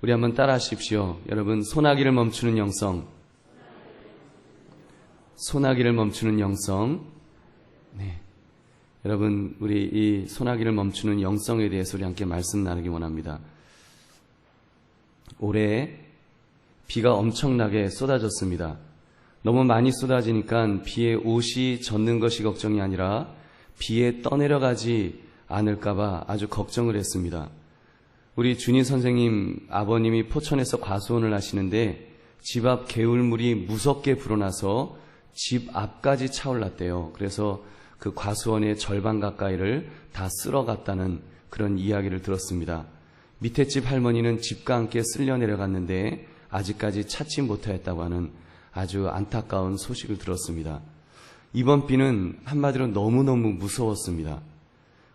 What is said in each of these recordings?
우리 한번 따라 하십시오. 여러분, 소나기를 멈추는 영성. 소나기를 멈추는 영성. 네. 여러분, 우리 이 소나기를 멈추는 영성에 대해서 우리 함께 말씀 나누기 원합니다. 올해 비가 엄청나게 쏟아졌습니다. 너무 많이 쏟아지니까 비에 옷이 젖는 것이 걱정이 아니라 비에 떠내려가지 않을까봐 아주 걱정을 했습니다. 우리 준희 선생님 아버님이 포천에서 과수원을 하시는데 집 앞 개울물이 무섭게 불어나서 집 앞까지 차올랐대요. 그래서 그 과수원의 절반 가까이를 다 쓸어갔다는 그런 이야기를 들었습니다. 밑에 집 할머니는 집과 함께 쓸려 내려갔는데 아직까지 찾지 못하였다고 하는 아주 안타까운 소식을 들었습니다. 이번 비는 한마디로 너무너무 무서웠습니다.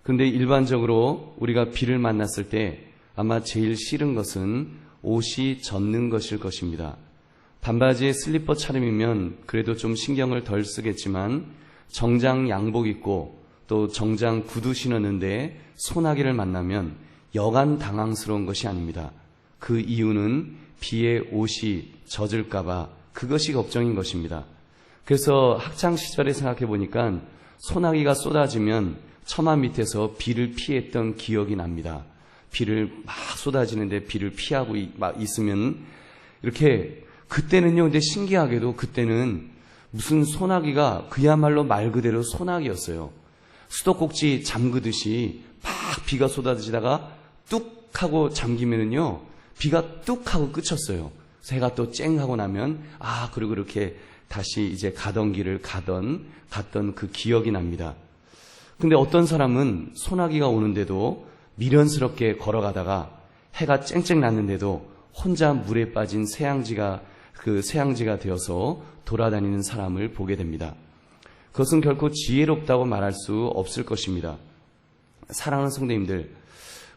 그런데 일반적으로 우리가 비를 만났을 때 아마 제일 싫은 것은 옷이 젖는 것일 것입니다. 반바지에 슬리퍼 차림이면 그래도 좀 신경을 덜 쓰겠지만 정장 양복 입고 또 정장 구두 신었는데 소나기를 만나면 여간 당황스러운 것이 아닙니다. 그 이유는 비에 옷이 젖을까봐 그것이 걱정인 것입니다. 그래서 학창시절에 생각해 보니까 소나기가 쏟아지면 처마 밑에서 비를 피했던 기억이 납니다. 비를 막 쏟아지는데 비를 피하고 막 있으면 이렇게 그때는요, 근데 신기하게도 그때는 무슨 소나기가 그야말로 말 그대로 소나기였어요. 수도꼭지 잠그듯이 막 비가 쏟아지다가 뚝 하고 잠기면은요, 비가 뚝 하고 끝쳤어요. 새가 또 쨍 하고 나면 그리고 이렇게 다시 이제 가던 길을 갔던 그 기억이 납니다. 근데 어떤 사람은 소나기가 오는데도 미련스럽게 걸어가다가 해가 쨍쨍 났는데도 혼자 물에 빠진 새양지가 되어서 돌아다니는 사람을 보게 됩니다. 그것은 결코 지혜롭다고 말할 수 없을 것입니다. 사랑하는 성도님들,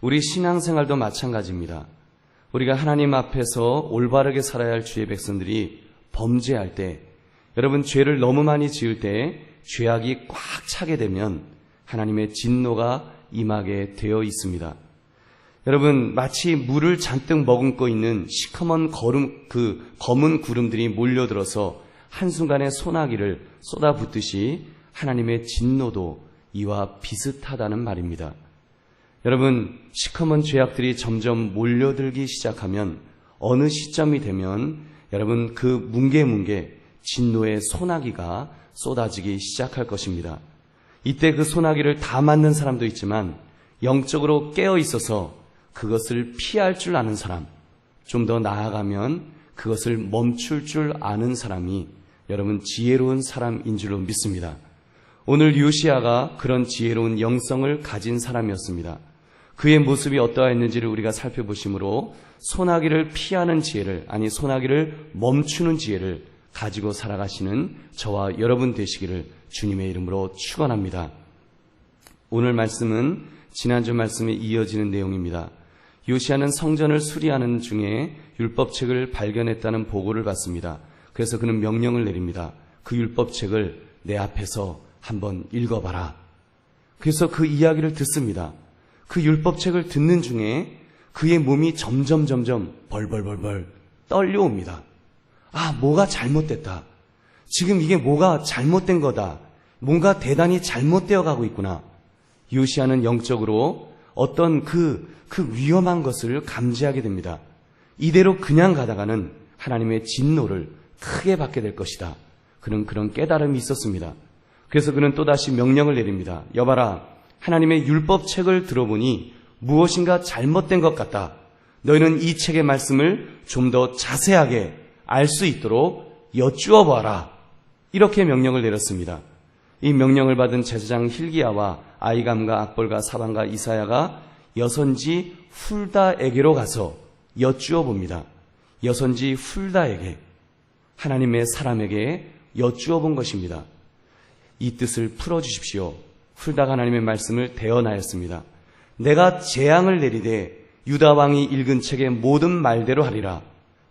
우리 신앙생활도 마찬가지입니다. 우리가 하나님 앞에서 올바르게 살아야 할 주의 백성들이 범죄할 때, 여러분 죄를 너무 많이 지을 때 죄악이 꽉 차게 되면 하나님의 진노가 임하게 되어 있습니다. 여러분, 마치 물을 잔뜩 머금고 있는 시커먼 검은 구름들이 몰려들어서 한순간에 소나기를 쏟아붓듯이 하나님의 진노도 이와 비슷하다는 말입니다. 여러분, 시커먼 죄악들이 점점 몰려들기 시작하면 어느 시점이 되면 여러분 그 뭉게뭉게 진노의 소나기가 쏟아지기 시작할 것입니다. 이때 그 소나기를 다 맞는 사람도 있지만 영적으로 깨어 있어서 그것을 피할 줄 아는 사람, 좀 더 나아가면 그것을 멈출 줄 아는 사람이 여러분 지혜로운 사람인 줄로 믿습니다. 오늘 요시야가 그런 지혜로운 영성을 가진 사람이었습니다. 그의 모습이 어떠했는지를 우리가 살펴보심으로 소나기를 피하는 지혜를, 소나기를 멈추는 지혜를 가지고 살아가시는 저와 여러분 되시기를 주님의 이름으로 축원합니다. 오늘 말씀은 지난주 말씀에 이어지는 내용입니다. 요시야는 성전을 수리하는 중에 율법책을 발견했다는 보고를 받습니다. 그래서 그는 명령을 내립니다. 그 율법책을 내 앞에서 한번 읽어봐라. 그래서 그 이야기를 듣습니다. 그 율법책을 듣는 중에 그의 몸이 점점 벌벌 떨려옵니다. 뭐가 잘못됐다. 지금 이게 뭐가 잘못된 거다. 뭔가 대단히 잘못되어 가고 있구나. 요시야는 영적으로 어떤 그 위험한 것을 감지하게 됩니다. 이대로 그냥 가다가는 하나님의 진노를 크게 받게 될 것이다. 그는 그런 깨달음이 있었습니다. 그래서 그는 또다시 명령을 내립니다. 여봐라, 하나님의 율법책을 들어보니 무엇인가 잘못된 것 같다. 너희는 이 책의 말씀을 좀 더 자세하게 알 수 있도록 여쭈어 보아라. 이렇게 명령을 내렸습니다. 이 명령을 받은 제사장 hil기야와 아히감과 악볼과 사반과 이사야가 여선지 훌다에게로 가서 여쭈어 봅니다. 여선지 훌다에게, 하나님의 사람에게 여쭈어 본 것입니다. 이 뜻을 풀어주십시오. 훌다가 하나님의 말씀을 대언하였습니다. 내가 재앙을 내리되 유다 왕이 읽은 책의 모든 말대로 하리라.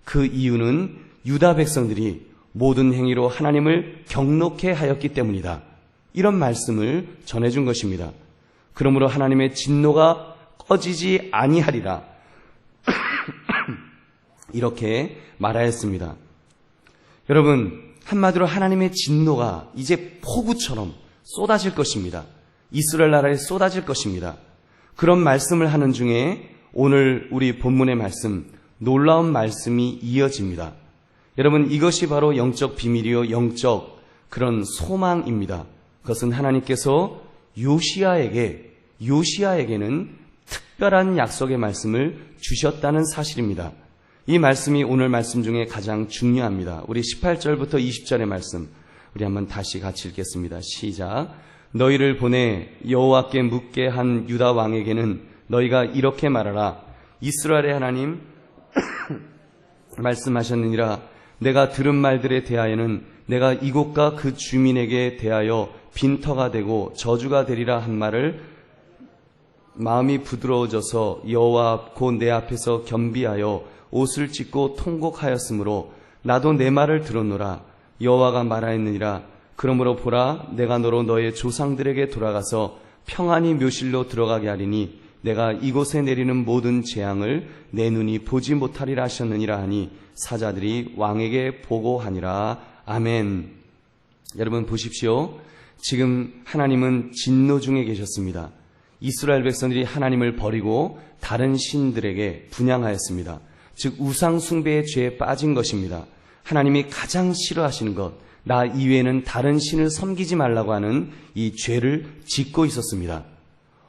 그 이유는 유다 백성들이 모든 행위로 하나님을 경록해 하였기 때문이다. 이런 말씀을 전해준 것입니다. 그러므로 하나님의 진노가 꺼지지 아니하리라. 이렇게 말하였습니다. 여러분, 한마디로 하나님의 진노가 이제 폭우처럼 쏟아질 것입니다. 이스라엘 나라에 쏟아질 것입니다. 그런 말씀을 하는 중에 오늘 우리 본문의 말씀, 놀라운 말씀이 이어집니다. 여러분, 이것이 바로 영적 비밀이요, 영적 그런 소망입니다. 그것은 하나님께서 요시야에게는 특별한 약속의 말씀을 주셨다는 사실입니다. 이 말씀이 오늘 말씀 중에 가장 중요합니다. 우리 18절부터 20절의 말씀, 우리 한번 다시 같이 읽겠습니다. 시작. 너희를 보내 여호와께 묻게 한 유다 왕에게는 너희가 이렇게 말하라. 이스라엘의 하나님 말씀하셨느니라. 내가 들은 말들에 대하여는 내가 이곳과 그 주민에게 대하여 빈터가 되고 저주가 되리라 한 말을 마음이 부드러워져서 여호와 곧 내 앞에서 겸비하여 옷을 찢고 통곡하였으므로 나도 내 말을 들었노라. 여호와가 말하였느니라. 그러므로 보라, 내가 너로 너의 조상들에게 돌아가서 평안히 묘실로 들어가게 하리니 내가 이곳에 내리는 모든 재앙을 내 눈이 보지 못하리라 하셨느니라 하니 사자들이 왕에게 보고하니라. 아멘. 여러분 보십시오. 지금 하나님은 진노 중에 계셨습니다. 이스라엘 백성들이 하나님을 버리고 다른 신들에게 분향하였습니다. 즉 우상 숭배의 죄에 빠진 것입니다. 하나님이 가장 싫어하시는 것, 나 이외에는 다른 신을 섬기지 말라고 하는 이 죄를 짓고 있었습니다.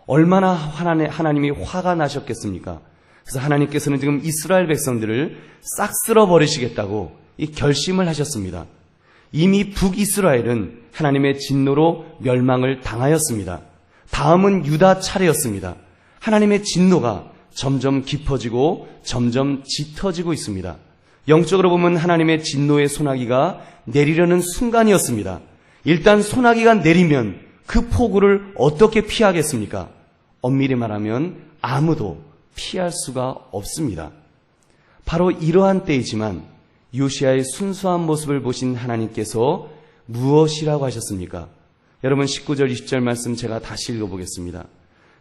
얼마나 하나님이 화가 나셨겠습니까? 그래서 하나님께서는 지금 이스라엘 백성들을 싹 쓸어버리시겠다고 이 결심을 하셨습니다. 이미 북이스라엘은 하나님의 진노로 멸망을 당하였습니다. 다음은 유다 차례였습니다. 하나님의 진노가 점점 깊어지고 점점 짙어지고 있습니다. 영적으로 보면 하나님의 진노의 소나기가 내리려는 순간이었습니다. 일단 소나기가 내리면 그 폭우를 어떻게 피하겠습니까? 엄밀히 말하면 아무도 피할 수가 없습니다. 바로 이러한 때이지만 요시야의 순수한 모습을 보신 하나님께서 무엇이라고 하셨습니까? 여러분 19절 20절 말씀 제가 다시 읽어보겠습니다.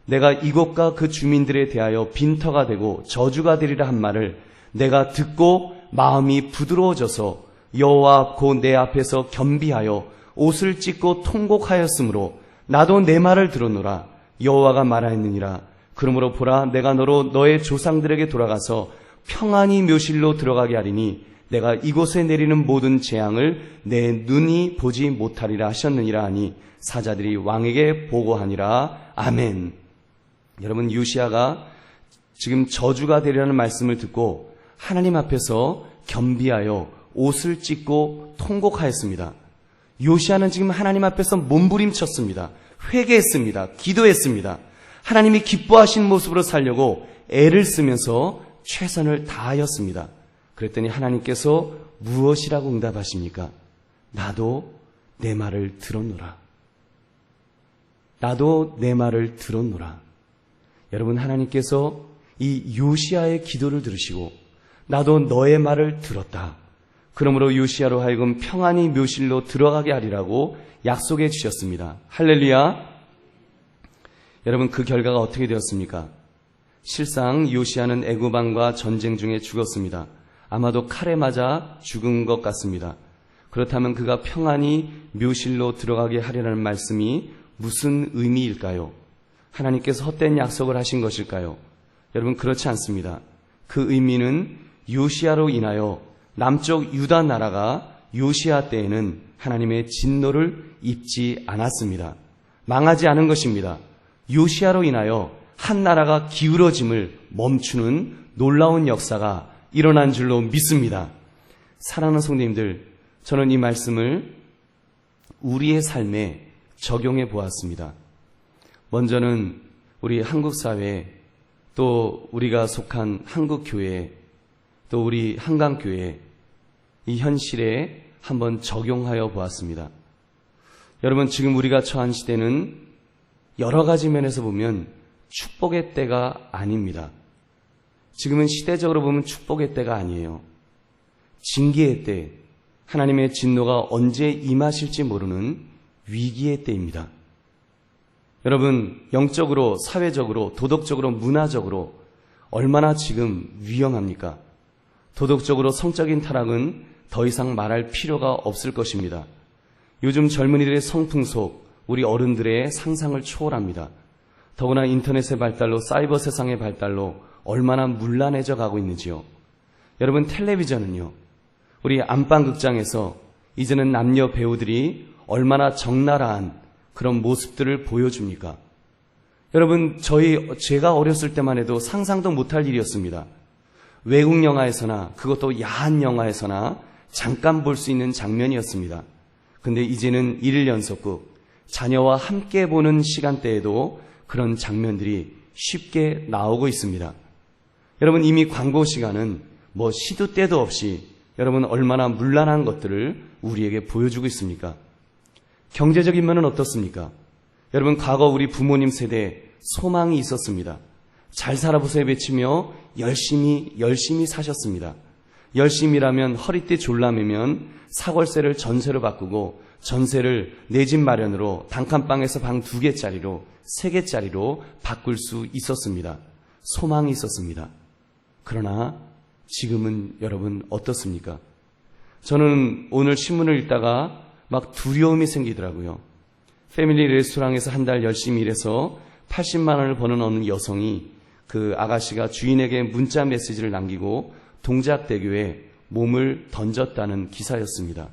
내가 이곳과 그 주민들에 대하여 빈터가 되고 저주가 되리라 한 말을 내가 듣고 마음이 부드러워져서 여호와 곧 내 앞에서 겸비하여 옷을 찢고 통곡하였으므로 나도 내 말을 들었노라. 여호와가 말하였느니라. 그러므로 보라, 내가 너로 너의 조상들에게 돌아가서 평안히 묘실로 들어가게 하리니 내가 이곳에 내리는 모든 재앙을 내 눈이 보지 못하리라 하셨느니라 하니 사자들이 왕에게 보고하니라. 아멘. 여러분 요시야가 지금 저주가 되리라는 말씀을 듣고 하나님 앞에서 겸비하여 옷을 찢고 통곡하였습니다. 요시야는 지금 하나님 앞에서 몸부림쳤습니다. 회개했습니다. 기도했습니다. 하나님이 기뻐하신 모습으로 살려고 애를 쓰면서 최선을 다하였습니다. 그랬더니 하나님께서 무엇이라고 응답하십니까? 나도 내 말을 들었노라. 나도 내 말을 들었노라. 여러분 하나님께서 이 요시야의 기도를 들으시고 나도 너의 말을 들었다. 그러므로 요시야로 하여금 평안히 묘실로 들어가게 하리라고 약속해 주셨습니다. 할렐루야. 여러분 그 결과가 어떻게 되었습니까? 실상 요시야는 애굽 왕과 전쟁 중에 죽었습니다. 아마도 칼에 맞아 죽은 것 같습니다. 그렇다면 그가 평안히 묘실로 들어가게 하리라는 말씀이 무슨 의미일까요? 하나님께서 헛된 약속을 하신 것일까요? 여러분 그렇지 않습니다. 그 의미는 요시야로 인하여 남쪽 유다 나라가 요시야 때에는 하나님의 진노를 입지 않았습니다. 망하지 않은 것입니다. 요시야로 인하여 한 나라가 기울어짐을 멈추는 놀라운 역사가 일어난 줄로 믿습니다. 사랑하는 성도님들, 저는 이 말씀을 우리의 삶에 적용해 보았습니다. 먼저는 우리 한국 사회, 또 우리가 속한 한국 교회, 또 우리 한강교회, 이 현실에 한번 적용하여 보았습니다. 여러분 지금 우리가 처한 시대는 여러 가지 면에서 보면 축복의 때가 아닙니다. 지금은 시대적으로 보면 축복의 때가 아니에요. 징계의 때, 하나님의 진노가 언제 임하실지 모르는 위기의 때입니다. 여러분 영적으로, 사회적으로, 도덕적으로, 문화적으로 얼마나 지금 위험합니까? 도덕적으로 성적인 타락은 더 이상 말할 필요가 없을 것입니다. 요즘 젊은이들의 성풍속, 우리 어른들의 상상을 초월합니다. 더구나 인터넷의 발달로, 사이버 세상의 발달로 얼마나 문란해져 가고 있는지요. 여러분, 텔레비전은요, 우리 안방극장에서 이제는 남녀 배우들이 얼마나 적나라한 그런 모습들을 보여줍니까? 여러분, 제가 어렸을 때만 해도 상상도 못할 일이었습니다. 외국 영화에서나, 그것도 야한 영화에서나 잠깐 볼 수 있는 장면이었습니다. 근데 이제는 1일 연속극, 자녀와 함께 보는 시간대에도 그런 장면들이 쉽게 나오고 있습니다. 여러분, 이미 광고 시간은 시도 때도 없이 여러분 얼마나 문란한 것들을 우리에게 보여주고 있습니까? 경제적인 면은 어떻습니까? 여러분, 과거 우리 부모님 세대에 소망이 있었습니다. 잘 살아보세요 외치며 열심히 사셨습니다. 열심히 일하면 허리띠 졸라매면 사골세를 전세로 바꾸고 전세를 내 집 마련으로 단칸방에서 방 2개짜리로 3개짜리로 바꿀 수 있었습니다. 소망이 있었습니다. 그러나 지금은 여러분 어떻습니까? 저는 오늘 신문을 읽다가 막 두려움이 생기더라고요. 패밀리 레스토랑에서 한 달 열심히 일해서 80만 원을 버는 어느 여성이 그 아가씨가 주인에게 문자 메시지를 남기고 동작대교에 몸을 던졌다는 기사였습니다.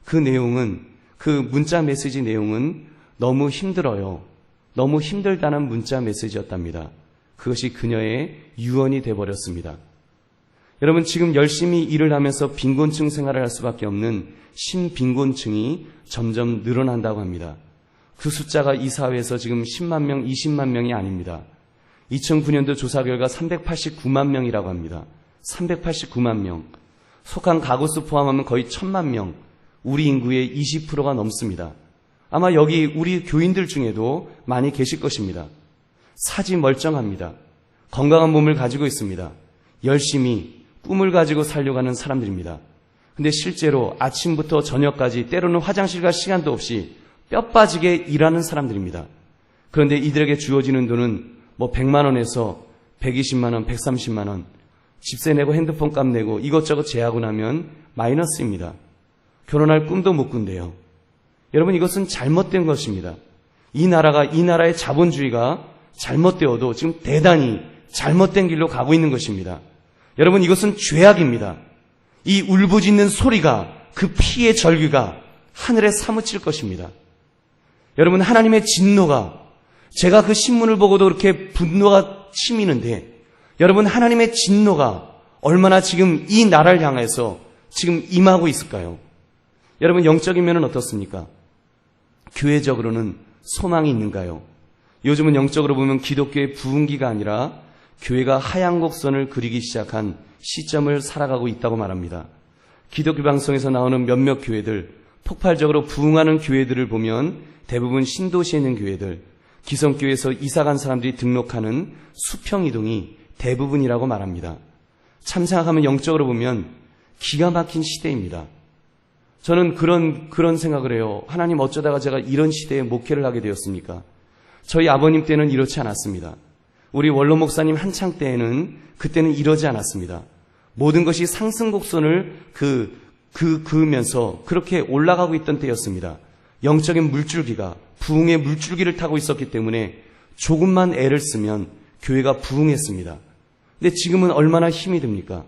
그 문자 메시지 내용은 너무 힘들어요. 너무 힘들다는 문자 메시지였답니다. 그것이 그녀의 유언이 돼버렸습니다. 여러분, 지금 열심히 일을 하면서 빈곤층 생활을 할 수밖에 없는 신빈곤층이 점점 늘어난다고 합니다. 그 숫자가 이 사회에서 지금 10만 명, 20만 명이 아닙니다. 2009년도 조사 결과 389만 명이라고 합니다. 389만 명. 속한 가구수 포함하면 거의 1000만 명. 우리 인구의 20%가 넘습니다. 아마 여기 우리 교인들 중에도 많이 계실 것입니다. 사지 멀쩡합니다. 건강한 몸을 가지고 있습니다. 열심히 꿈을 가지고 살려고 하는 사람들입니다. 근데 실제로 아침부터 저녁까지 때로는 화장실 갈 시간도 없이 뼈 빠지게 일하는 사람들입니다. 그런데 이들에게 주어지는 돈은 100만 원에서 120만 원, 130만 원, 집세 내고 핸드폰 값 내고 이것저것 제하고 나면 마이너스입니다. 결혼할 꿈도 못 꾼대요. 여러분, 이것은 잘못된 것입니다. 이 나라의 자본주의가 잘못되어도 지금 대단히 잘못된 길로 가고 있는 것입니다. 여러분, 이것은 죄악입니다. 이 울부짖는 소리가, 그 피의 절규가 하늘에 사무칠 것입니다. 여러분, 하나님의 진노가, 제가 그 신문을 보고도 그렇게 분노가 치미는데, 여러분, 하나님의 진노가 얼마나 지금 이 나라를 향해서 지금 임하고 있을까요? 여러분, 영적인 면은 어떻습니까? 교회적으로는 소망이 있는가요? 요즘은 영적으로 보면 기독교의 부흥기가 아니라 교회가 하얀 곡선을 그리기 시작한 시점을 살아가고 있다고 말합니다. 기독교 방송에서 나오는 몇몇 교회들, 폭발적으로 부흥하는 교회들을 보면 대부분 신도시에 있는 교회들, 기성교회에서 이사간 사람들이 등록하는 수평이동이 대부분이라고 말합니다. 참 생각하면 영적으로 보면 기가 막힌 시대입니다. 저는 그런 생각을 해요. 하나님, 어쩌다가 제가 이런 시대에 목회를 하게 되었습니까? 저희 아버님 때는 이렇지 않았습니다. 우리 원로 목사님 한창 때에는 그때는 이러지 않았습니다. 모든 것이 상승곡선을 그으면서 그렇게 올라가고 있던 때였습니다. 영적인 물줄기가, 부흥의 물줄기를 타고 있었기 때문에 조금만 애를 쓰면 교회가 부흥했습니다. 근데 지금은 얼마나 힘이 듭니까?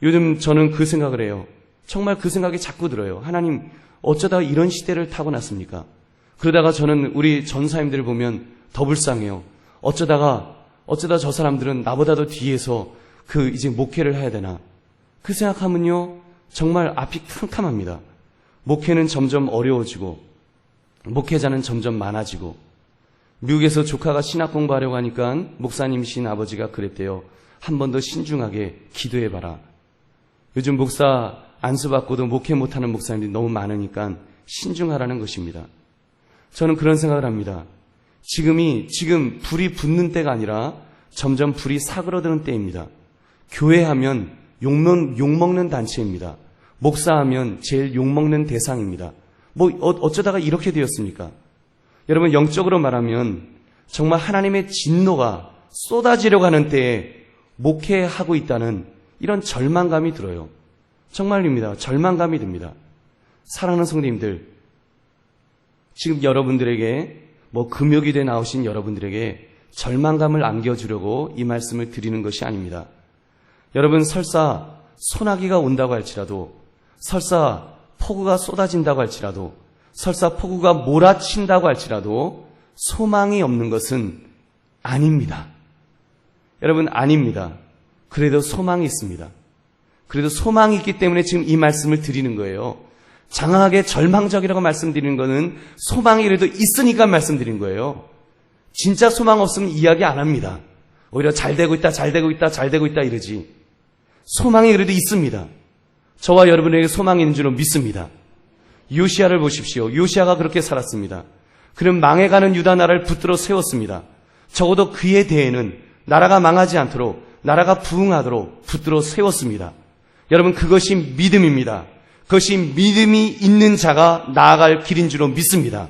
요즘 저는 그 생각을 해요. 정말 그 생각이 자꾸 들어요. 하나님, 어쩌다 이런 시대를 타고 났습니까? 그러다가 저는 우리 전사님들을 보면 더 불쌍해요. 어쩌다 저 사람들은 나보다도 뒤에서 이제 목회를 해야 되나? 그 생각하면요, 정말 앞이 캄캄합니다. 목회는 점점 어려워지고, 목회자는 점점 많아지고, 미국에서 조카가 신학 공부하려고 하니까 목사님이신 아버지가 그랬대요. 한 번 더 신중하게 기도해봐라. 요즘 목사 안수받고도 목회 못하는 목사님들이 너무 많으니까 신중하라는 것입니다. 저는 그런 생각을 합니다. 지금 불이 붙는 때가 아니라 점점 불이 사그러드는 때입니다. 교회하면 욕먹는 단체입니다. 목사하면 제일 욕먹는 대상입니다. 어쩌다가 이렇게 되었습니까? 여러분, 영적으로 말하면 정말 하나님의 진노가 쏟아지려고 하는 때에 목회하고 있다는, 이런 절망감이 들어요. 정말입니다. 절망감이 듭니다. 사랑하는 성도님들, 지금 여러분들에게 금요일에 나오신 여러분들에게 절망감을 안겨주려고 이 말씀을 드리는 것이 아닙니다. 여러분, 설사 소나기가 온다고 할지라도, 설사 폭우가 쏟아진다고 할지라도, 설사 폭우가 몰아친다고 할지라도 소망이 없는 것은 아닙니다. 여러분, 아닙니다. 그래도 소망이 있습니다. 그래도 소망이 있기 때문에 지금 이 말씀을 드리는 거예요. 장황하게 절망적이라고 말씀드리는 것은 소망이 그래도 있으니까 말씀드린 거예요. 진짜 소망 없으면 이야기 안 합니다. 오히려 잘 되고 있다, 잘 되고 있다, 잘 되고 있다 이러지. 소망이 그래도 있습니다. 저와 여러분에게 소망이 있는 줄로 믿습니다. 요시야를 보십시오. 요시야가 그렇게 살았습니다. 그는 망해가는 유다 나라를 붙들어 세웠습니다. 적어도 그에 대해는 나라가 망하지 않도록, 나라가 부흥하도록 붙들어 세웠습니다. 여러분, 그것이 믿음입니다. 그것이 믿음이 있는 자가 나아갈 길인 줄로 믿습니다.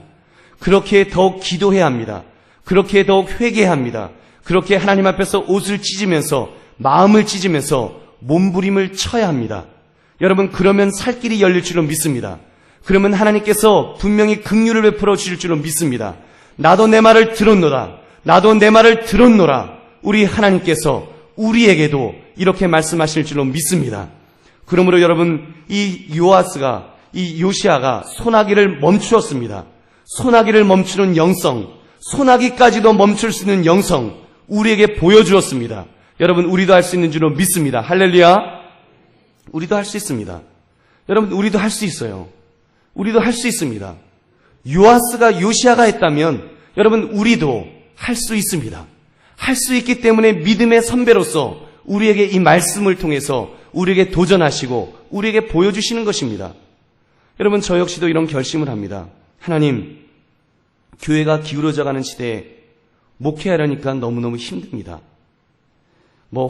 그렇게 더욱 기도해야 합니다. 그렇게 더욱 회개해야 합니다. 그렇게 하나님 앞에서 옷을 찢으면서, 마음을 찢으면서 몸부림을 쳐야 합니다. 여러분, 그러면 살 길이 열릴 줄로 믿습니다. 그러면 하나님께서 분명히 긍휼을 베풀어 주실 줄로 믿습니다. 나도 내 말을 들었노라. 나도 내 말을 들었노라. 우리 하나님께서 우리에게도 이렇게 말씀하실 줄로 믿습니다. 그러므로 여러분, 이 요시야가 소나기를 멈추었습니다. 소나기를 멈추는 영성, 소나기까지도 멈출 수 있는 영성, 우리에게 보여주었습니다. 여러분, 우리도 할 수 있는 줄로 믿습니다. 할렐루야. 우리도 할 수 있습니다. 여러분, 우리도 할 수 있어요. 우리도 할 수 있습니다. 요시야가 했다면 여러분, 우리도 할 수 있습니다. 할 수 있기 때문에 믿음의 선배로서 우리에게 이 말씀을 통해서 우리에게 도전하시고 우리에게 보여주시는 것입니다. 여러분, 저 역시도 이런 결심을 합니다. 하나님, 교회가 기울어져가는 시대에 목회하려니까 너무너무 힘듭니다.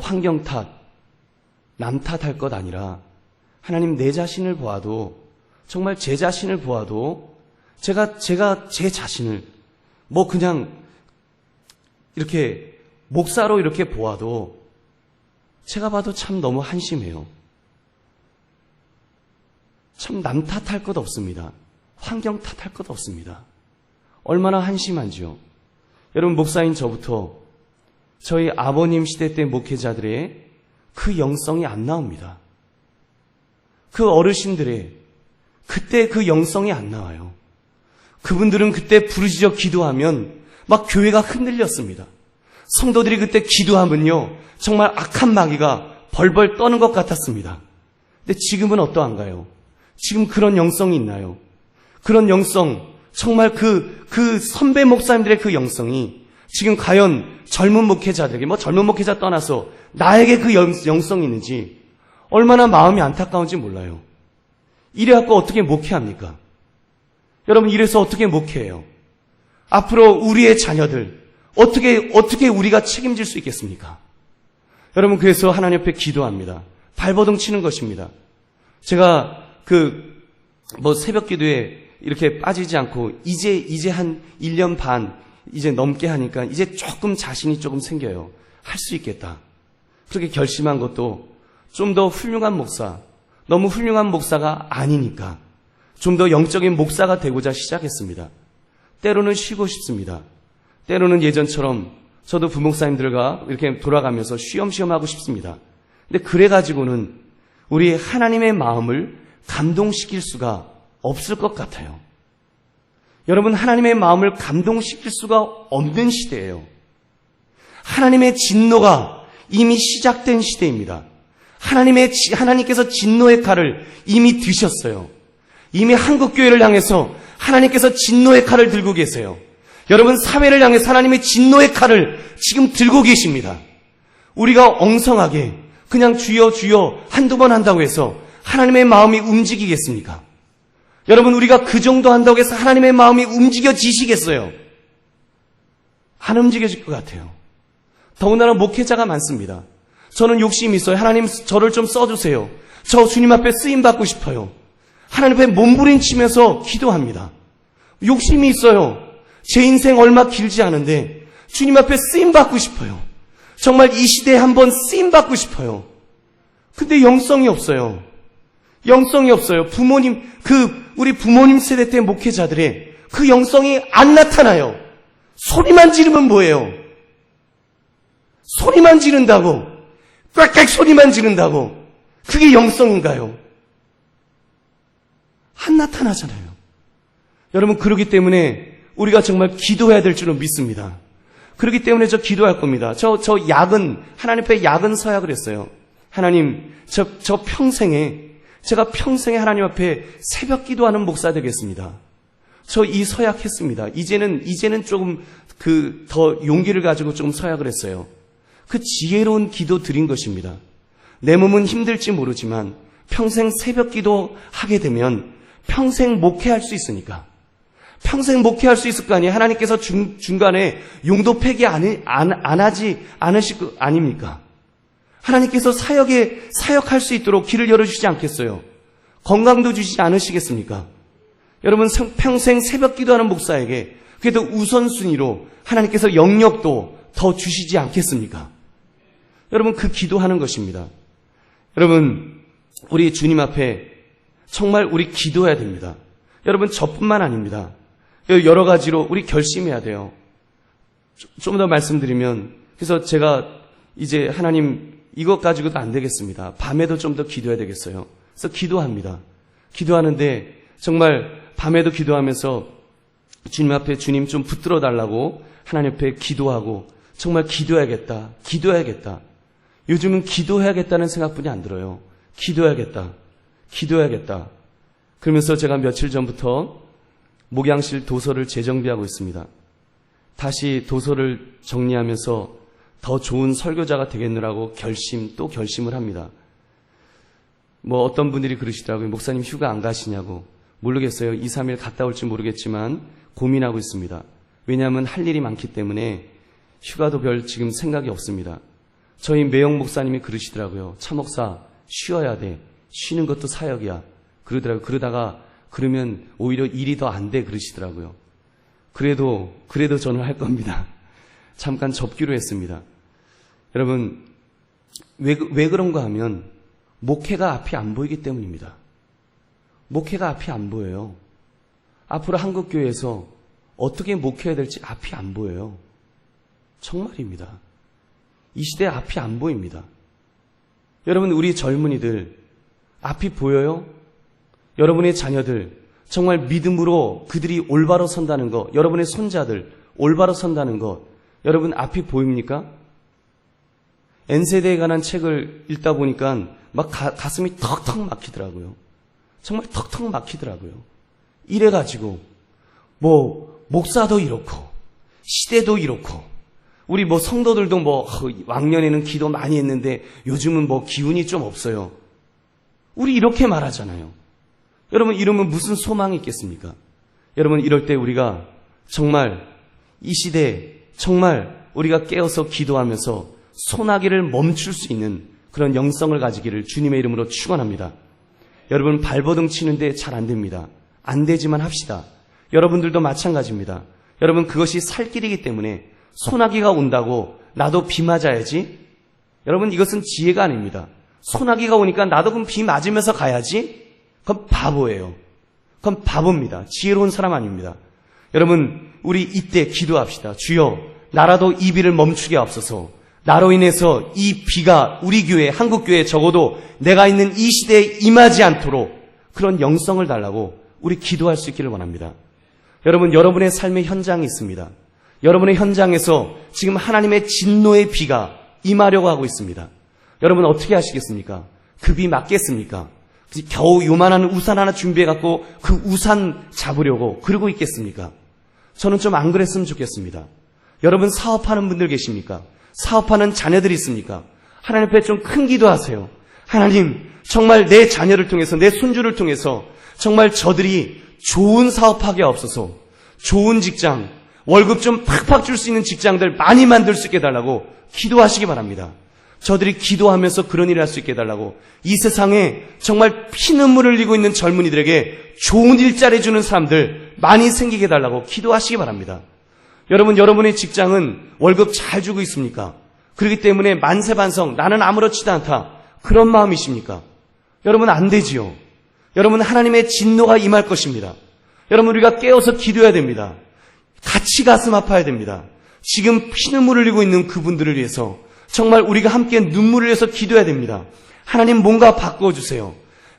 환경 탓, 남 탓할 것 아니라 하나님, 내 자신을 보아도, 정말 제 자신을 보아도 제가 제 자신을 그냥 이렇게 목사로 이렇게 보아도 제가 봐도 참 너무 한심해요. 참 남 탓할 것 없습니다. 환경 탓할 것 없습니다. 얼마나 한심한지요. 여러분, 목사인 저부터 저희 아버님 시대 때 목회자들의 그 영성이 안 나옵니다. 그 어르신들의 그때 그 영성이 안 나와요. 그분들은 그때 부르짖어 기도하면 막 교회가 흔들렸습니다. 성도들이 그때 기도하면요, 정말 악한 마귀가 벌벌 떠는 것 같았습니다. 근데 지금은 어떠한가요? 지금 그런 영성이 있나요? 그런 영성, 정말 그 선배 목사님들의 그 영성이 지금 과연 젊은 목회자들에게, 젊은 목회자 떠나서 나에게 그 영성이 있는지 얼마나 마음이 안타까운지 몰라요. 이래갖고 어떻게 목회합니까? 여러분, 이래서 어떻게 목회해요? 앞으로 우리의 자녀들 어떻게 우리가 책임질 수 있겠습니까? 여러분, 그래서 하나님 앞에 기도합니다. 발버둥 치는 것입니다. 제가 새벽 기도에 이렇게 빠지지 않고 이제 한 1년 반 이제 넘게 하니까 이제 조금 자신이 조금 생겨요. 할 수 있겠다. 그렇게 결심한 것도 좀 더 훌륭한 목사, 너무 훌륭한 목사가 아니니까 좀 더 영적인 목사가 되고자 시작했습니다. 때로는 쉬고 싶습니다. 때로는 예전처럼 저도 부목사님들과 이렇게 돌아가면서 쉬엄쉬엄 하고 싶습니다. 근데 그래가지고는 우리 하나님의 마음을 감동시킬 수가 없을 것 같아요. 여러분, 하나님의 마음을 감동시킬 수가 없는 시대예요. 하나님의 진노가 이미 시작된 시대입니다. 하나님께서 진노의 칼을 이미 드셨어요. 이미 한국교회를 향해서 하나님께서 진노의 칼을 들고 계세요. 여러분, 사회를 향해서 하나님의 진노의 칼을 지금 들고 계십니다. 우리가 엉성하게 그냥 주여 주여 한두 번 한다고 해서 하나님의 마음이 움직이겠습니까? 여러분, 우리가 그 정도 한다고 해서 하나님의 마음이 움직여지시겠어요? 안 움직여질 것 같아요. 더군다나 목회자가 많습니다. 저는 욕심이 있어요. 하나님, 저를 좀 써주세요. 저 주님 앞에 쓰임받고 싶어요. 하나님 앞에 몸부림치면서 기도합니다. 욕심이 있어요. 제 인생 얼마 길지 않은데 주님 앞에 쓰임받고 싶어요. 정말 이 시대에 한번 쓰임받고 싶어요. 근데 영성이 없어요. 영성이 없어요. 우리 부모님 세대 때 목회자들의 그 영성이 안 나타나요. 소리만 지르면 뭐예요? 소리만 지른다고. 꽥꽥 소리만 지른다고. 그게 영성인가요? 안 나타나잖아요. 여러분, 그러기 때문에 우리가 정말 기도해야 될 줄로 믿습니다. 그렇기 때문에 저 기도할 겁니다. 저 하나님 앞에 야근 서약을 했어요. 하나님, 저 평생에, 제가 평생에 하나님 앞에 새벽 기도하는 목사 되겠습니다. 저 이 서약했습니다. 이제는 조금 더 용기를 가지고 조금 서약을 했어요. 그 지혜로운 기도 드린 것입니다. 내 몸은 힘들지 모르지만 평생 새벽 기도 하게 되면 평생 목회할 수 있으니까. 평생 목회할 수 있을 거 아니에요. 하나님께서 중간에 용도 폐기 안 하지 않으실 거 아닙니까? 하나님께서 사역할 수 있도록 길을 열어주시지 않겠어요? 건강도 주시지 않으시겠습니까? 여러분, 평생 새벽 기도하는 목사에게 그래도 우선순위로 하나님께서 영역도 더 주시지 않겠습니까? 여러분, 그 기도하는 것입니다. 여러분, 우리 주님 앞에 정말 우리 기도해야 됩니다. 여러분, 저뿐만 아닙니다. 여러 가지로 우리 결심해야 돼요. 좀 더 말씀드리면, 그래서 제가 이제 하나님 이것 가지고도 안 되겠습니다. 밤에도 좀 더 기도해야 되겠어요. 그래서 기도합니다. 기도하는데 정말 밤에도 기도하면서 주님 앞에 주님 좀 붙들어 달라고 하나님 앞에 기도하고 정말 기도해야겠다. 요즘은 기도해야겠다는 생각뿐이 안 들어요. 기도해야겠다. 그러면서 제가 며칠 전부터 목양실 도서를 재정비하고 있습니다. 다시 도서를 정리하면서 더 좋은 설교자가 되겠느라고 결심을 합니다. 어떤 분들이 그러시더라고요. 목사님 휴가 안 가시냐고. 모르겠어요. 2, 3일 갔다 올지 모르겠지만 고민하고 있습니다. 왜냐하면 할 일이 많기 때문에 휴가도 별 지금 생각이 없습니다. 저희 매영 목사님이 그러시더라고요. 차 목사 쉬어야 돼. 쉬는 것도 사역이야. 그러더라고요. 그러면 오히려 일이 더 안 돼 그러시더라고요. 그래도 저는 할 겁니다. 잠깐 접기로 했습니다. 여러분, 왜 그런가 하면 목회가 앞이 안 보이기 때문입니다. 목회가 앞이 안 보여요. 앞으로 한국교회에서 어떻게 목회해야 될지 앞이 안 보여요. 정말입니다. 이 시대에 앞이 안 보입니다. 여러분, 우리 젊은이들 앞이 보여요? 여러분의 자녀들 정말 믿음으로 그들이 올바로 선다는 것, 여러분의 손자들 올바로 선다는 것, 여러분 앞이 보입니까? N세대에 관한 책을 읽다 보니까 막 가슴이 턱턱 막히더라고요. 정말 턱턱 막히더라고요. 이래가지고 목사도 이렇고 시대도 이렇고 우리 성도들도 왕년에는 기도 많이 했는데 요즘은 기운이 좀 없어요. 우리 이렇게 말하잖아요. 여러분, 이러면 무슨 소망이 있겠습니까? 여러분, 이럴 때 우리가 정말 이 시대에 정말 우리가 깨어서 기도하면서 소나기를 멈출 수 있는 그런 영성을 가지기를 주님의 이름으로 축원합니다. 여러분, 발버둥 치는데 잘 안 됩니다. 안 되지만 합시다. 여러분들도 마찬가지입니다. 여러분, 그것이 살 길이기 때문에 소나기가 온다고 나도 비 맞아야지? 여러분, 이것은 지혜가 아닙니다. 소나기가 오니까 나도 그럼 비 맞으면서 가야지? 그건 바보예요. 그건 바보입니다. 지혜로운 사람 아닙니다. 여러분, 우리 이때 기도합시다. 주여, 나라도 이 비를 멈추게 하옵소서. 나로 인해서 이 비가 우리 교회, 한국교회에 적어도 내가 있는 이 시대에 임하지 않도록 그런 영성을 달라고 우리 기도할 수 있기를 원합니다. 여러분, 여러분의 삶의 현장이 있습니다. 여러분의 현장에서 지금 하나님의 진노의 비가 임하려고 하고 있습니다. 여러분, 어떻게 하시겠습니까? 그 비 맞겠습니까? 겨우 요만한 우산 하나 준비해갖고 그 우산 잡으려고 그러고 있겠습니까? 저는 좀 안 그랬으면 좋겠습니다. 여러분, 사업하는 분들 계십니까? 사업하는 자녀들이 있습니까? 하나님 앞에 좀 큰 기도하세요. 하나님, 정말 내 자녀를 통해서, 내 손주를 통해서 정말 저들이 좋은 사업하게 하옵소서. 좋은 직장, 월급 좀 팍팍 줄 수 있는 직장들 많이 만들 수 있게 해달라고 기도하시기 바랍니다. 저들이 기도하면서 그런 일을 할 수 있게 해달라고, 이 세상에 정말 피눈물을 흘리고 있는 젊은이들에게 좋은 일자리 주는 사람들 많이 생기게 해달라고 기도하시기 바랍니다. 여러분, 여러분의 직장은 월급 잘 주고 있습니까? 그렇기 때문에 만세반성, 나는 아무렇지도 않다, 그런 마음이십니까? 여러분 안 되지요. 여러분 하나님의 진노가 임할 것입니다. 여러분 우리가 깨어서 기도해야 됩니다. 같이 가슴 아파야 됩니다. 지금 피눈물을 흘리고 있는 그분들을 위해서 정말 우리가 함께 눈물을 흘려서 기도해야 됩니다. 하나님 뭔가 바꿔주세요.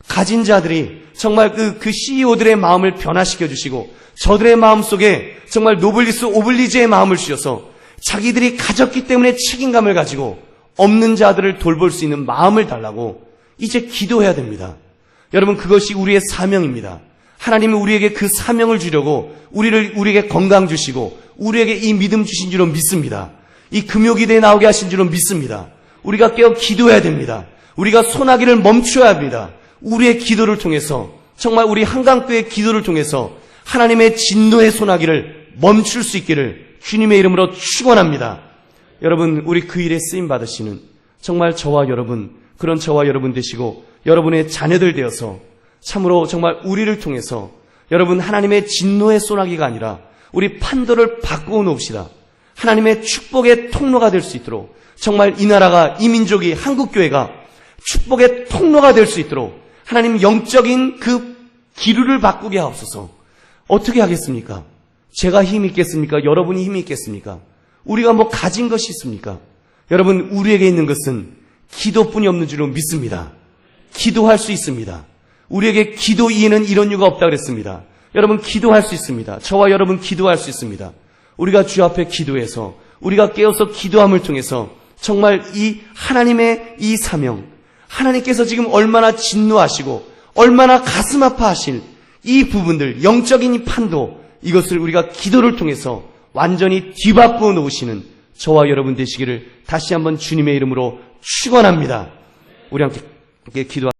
가진 자들이 정말 그 CEO들의 마음을 변화시켜 주시고 저들의 마음 속에 정말 노블리스 오블리제의 마음을 주셔서 자기들이 가졌기 때문에 책임감을 가지고 없는 자들을 돌볼 수 있는 마음을 달라고 이제 기도해야 됩니다. 여러분 그것이 우리의 사명입니다. 하나님이 우리에게 그 사명을 주려고 우리에게 건강 주시고 우리에게 이 믿음 주신 줄로 믿습니다. 이 금요기대에 나오게 하신 줄로 믿습니다. 우리가 깨어 기도해야 됩니다. 우리가 소나기를 멈춰야 합니다. 우리의 기도를 통해서 정말 우리 한강교회의 기도를 통해서 하나님의 진노의 소나기를 멈출 수 있기를 주님의 이름으로 축원합니다. 여러분 우리 그 일에 쓰임 받으시는 정말 저와 여러분 그런 저와 여러분 되시고 여러분의 자녀들 되어서 참으로 정말 우리를 통해서 여러분 하나님의 진노의 소나기가 아니라 우리 판도를 바꾸어 놓읍시다. 하나님의 축복의 통로가 될 수 있도록 정말 이 나라가 이 민족이 한국교회가 축복의 통로가 될 수 있도록 하나님 영적인 그 기류를 바꾸게 하옵소서. 어떻게 하겠습니까? 제가 힘이 있겠습니까? 여러분이 힘이 있겠습니까? 우리가 뭐 가진 것이 있습니까? 여러분 우리에게 있는 것은 기도뿐이 없는 줄로 믿습니다. 기도할 수 있습니다. 우리에게 기도 이에는 이런 이유가 없다고 그랬습니다. 여러분 기도할 수 있습니다. 저와 여러분 기도할 수 있습니다. 우리가 주 앞에 기도해서 우리가 깨어서 기도함을 통해서 정말 이 하나님의 이 사명 하나님께서 지금 얼마나 진노하시고 얼마나 가슴 아파하실 이 부분들 영적인 이 판도 이것을 우리가 기도를 통해서 완전히 뒤바꾸어 놓으시는 저와 여러분 되시기를 다시 한번 주님의 이름으로 축원합니다. 우리 함께 기도하겠습니다.